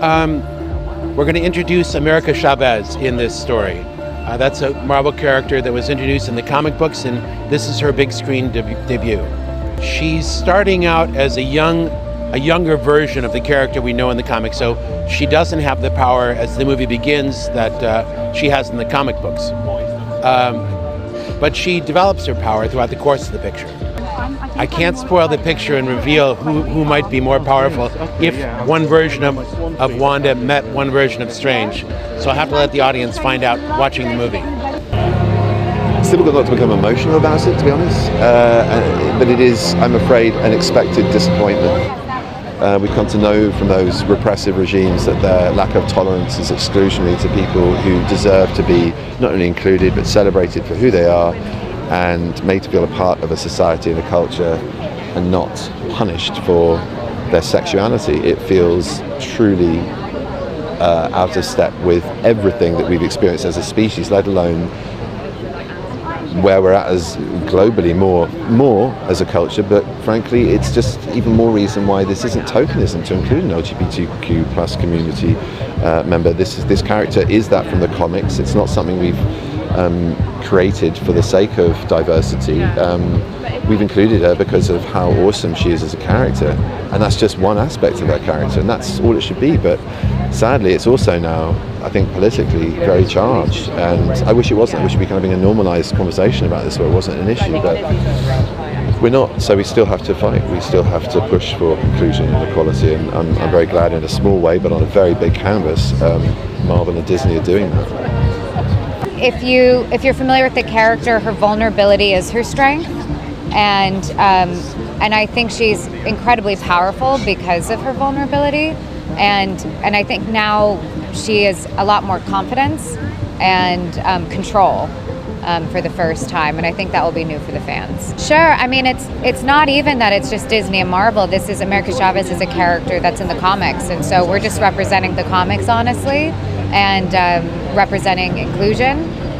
We're going to introduce América Chavez in this story. That's a Marvel character that was introduced in the comic books, and this is her big screen debut. She's starting out as a younger version of the character we know in the comics, so she doesn't have the power as the movie begins that she has in the comic books. But she develops her power throughout the course of the picture. I can't spoil the picture and reveal who might be more powerful if one version of Wanda met one version of Strange. So I'll have to let the audience find out watching the movie. It's difficult not to become emotional about it, to be honest, but it is, I'm afraid, an expected disappointment. We've come to know from those repressive regimes that their lack of tolerance is exclusionary to people who deserve to be not only included but celebrated for who they are and made to feel a part of a society and a culture and not punished for their sexuality. It feels truly out of step with everything that we've experienced as a species, let alone where we're at as globally, more as a culture, but frankly it's just even more reason why this isn't tokenism to include an LGBTQ plus community member. This character is that from the comics. It's not something we've created for the sake of diversity. We've included her because of how awesome she is as a character, and that's just one aspect of her character, and that's all it should be. But sadly, it's also now, I think, politically very charged, and I wish it wasn't. I wish we were having a normalised conversation about this where it wasn't an issue, but we're not. So we still have to fight. We still have to push for inclusion and equality, and I'm very glad in a small way, but on a very big canvas, Marvel and Disney are doing that. If you're familiar with the character, her vulnerability is her strength, and I think she's incredibly powerful because of her vulnerability, and I think now she has a lot more confidence and control for the first time, and I think that will be new for the fans. Sure, I mean it's not even that it's just Disney and Marvel. This is América Chavez is a character that's in the comics, and so we're just representing the comics honestly, and representing inclusion.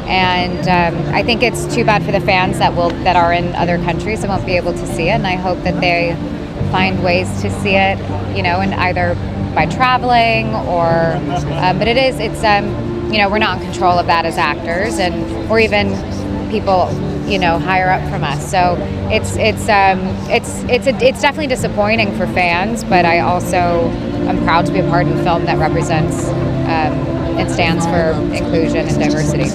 And I think it's too bad for the fans that are in other countries and won't be able to see it. And I hope that they find ways to see it, and either by traveling or. But it's we're not in control of that as actors, or even people higher up from us. So it's definitely disappointing for fans. But I also am proud to be a part of a film that represents. It stands for inclusion and diversity.